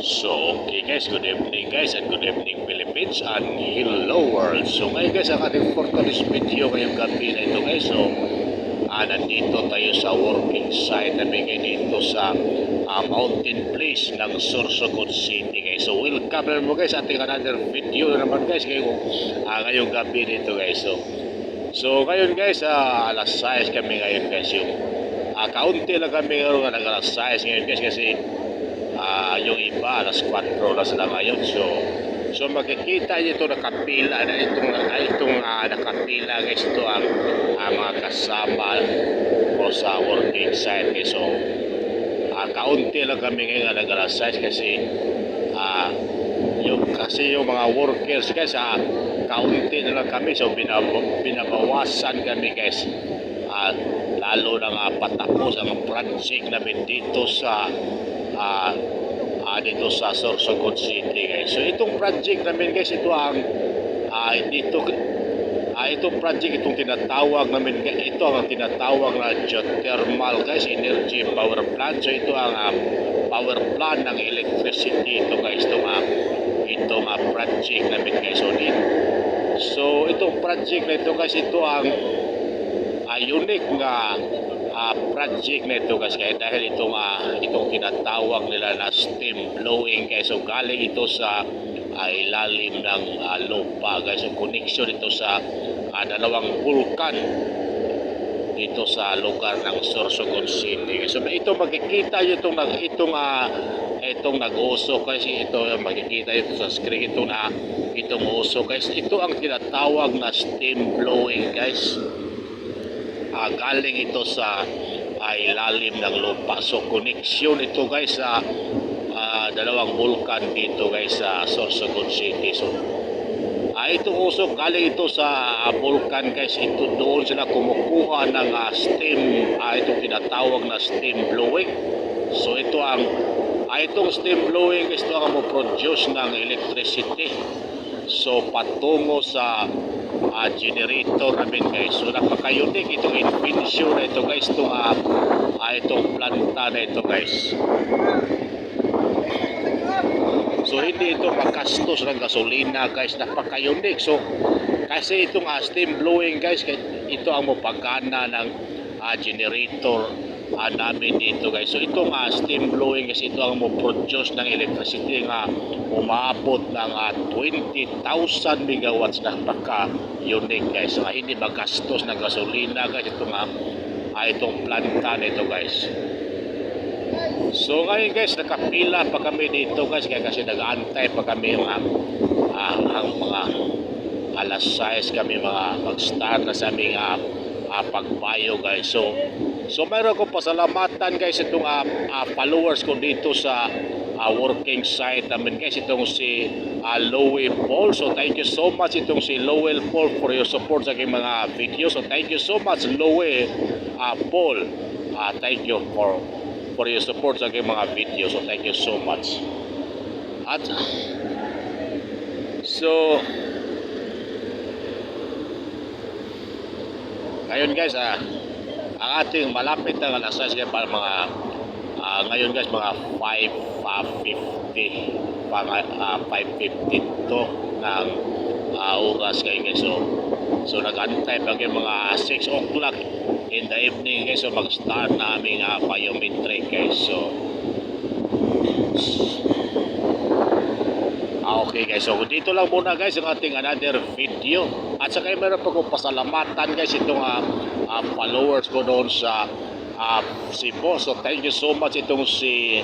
So, okay guys, good evening guys and good evening Philippines and hello world. So ngayon guys, ang ating for today's video ngayong gabi na ito guys. So, nandito tayo sa working site na bigay dito sa mountain place ng Sorsogon City guys. So, welcome mo guys ating another video na naman guys ngayong gabi dito guys. So ngayon guys, alas 6 kami ngayon guys. Yung kaunti lang kami ngayon alas 6 ngayon guys kasi yung iba alas 4 na sila ngayon. So makikita niyo ito nakapila na itong nakapila guys. Ito ang mga kasama ko sa working site guys. So kaunti lang kami ngayon alas 6 kasi yung mga workers guys kaunti na lang kami. So binabawasan kami guys. Lalo na patapos ang project namin dito sa Sorsogon City guys. So itong project namin guys, itong project itong tinatawag namin, ito ang tinatawag na geothermal guys, energy power plant. So ito ang power plant ng electricity ito guys, itong project namin guys. So itong project na ito guys, ito ang unique nga project na ito guys, kaya dahil itong tinatawag nila na steam blowing guys. So galing ito sa ilalim ng lupa guys. So connection ito sa dalawang vulkan dito sa lugar ng Sorsogon City. So ito makikita nyo itong nag-usok kasi ito makikita ito sa screen itong usok guys. Ito ang tinatawag na steam blowing guys. Galing ito sa ilalim ng lupa. So connection ito guys sa dalawang vulkan dito guys sa Sorsogon City. So itong usok galing ito sa vulkan guys. Ito doon sila kumukuha ng steam, itong tinatawag na steam blowing. So itong steam blowing guys, ito ang mo-produce ng electricity. So patungo sa generator namin guys. So napaka-unique itong invention na ito guys, itong planta na ito guys. So hindi ito makastos ng gasolina guys, napaka-unique. So kasi itong steam blowing guys, ito ang mapagana ng generator namin dito guys. So itong steam blowing guys, ito ang mo-produce ng electricity nga umabot ng 20,000 megawatts. Napaka-unique guys. So hindi magastos ng gasolina guys itong planta nito guys. So ngayon guys, nakapila pa kami dito guys, kasi nag-aantay pa kami ang mga alas 6 kami mag-start na sa aming pagbayo guys. So mayroon ko pasalamatan guys itong followers ko dito sa working site namin guys, itong si Lowell Paul. So thank you so much itong si Lowell Paul for your support sa aking mga video. So thank you so much Lowell Paul. Thank you for your support sa aking mga video. So thank you so much. At so ngayon guys, ang ating malapit na alas 6 para ngayon guys mga 5:50 ng oras kayo guys. So nag-antay pa kayo mga 6 o'clock in the evening guys. So mag-start na aming biometric guys. Okay guys, so dito lang muna guys ang ating another video. At saka meron pa kong pasalamatan guys itong followers ko doon sa Cebu. So thank you so much itong si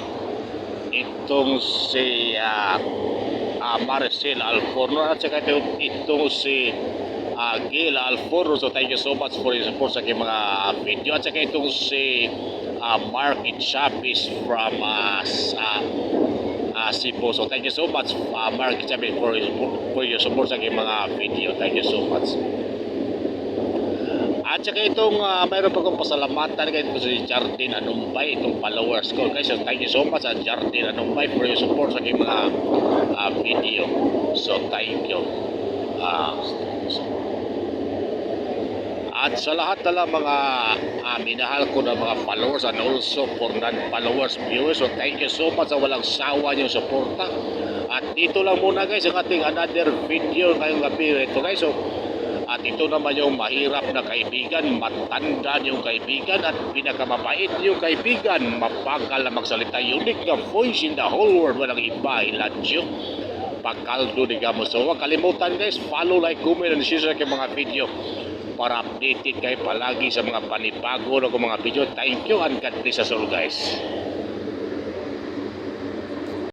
Maricel Alforno at saka itong si Gil Alforno. So thank you so much for your support sa aking mga video. At saka itong si Mark Chapis from Cebu. So thank you so much Mark Chapis for your support sa aking mga video. Thank you so much. At saka itong mayroon pa kong pasalamatan guys si Jardine Anumbay, itong followers ko guys. So thank you so much Jardine Anumbay for your support sa aking mga video. So thank you. At sa lahat na lang mga minahal ko na mga followers and also for non-followers viewers, so thank you so much sa walang sawa niyong suporta. At dito lang muna guys ang ating another video ngayong gabi. Ito guys, so, at ito naman yung mahirap na kaibigan, matanda yung kaibigan at pinakamabait yung kaibigan, mabagal na magsalita, unique na voice in the whole world, walang iba, iladyo pagkaldo ni Gamo. So huwag kalimutan guys, follow, like, comment, and share sa mga video para updated kayo palagi sa mga panibago ng mga video. Thank you and God bless us all guys.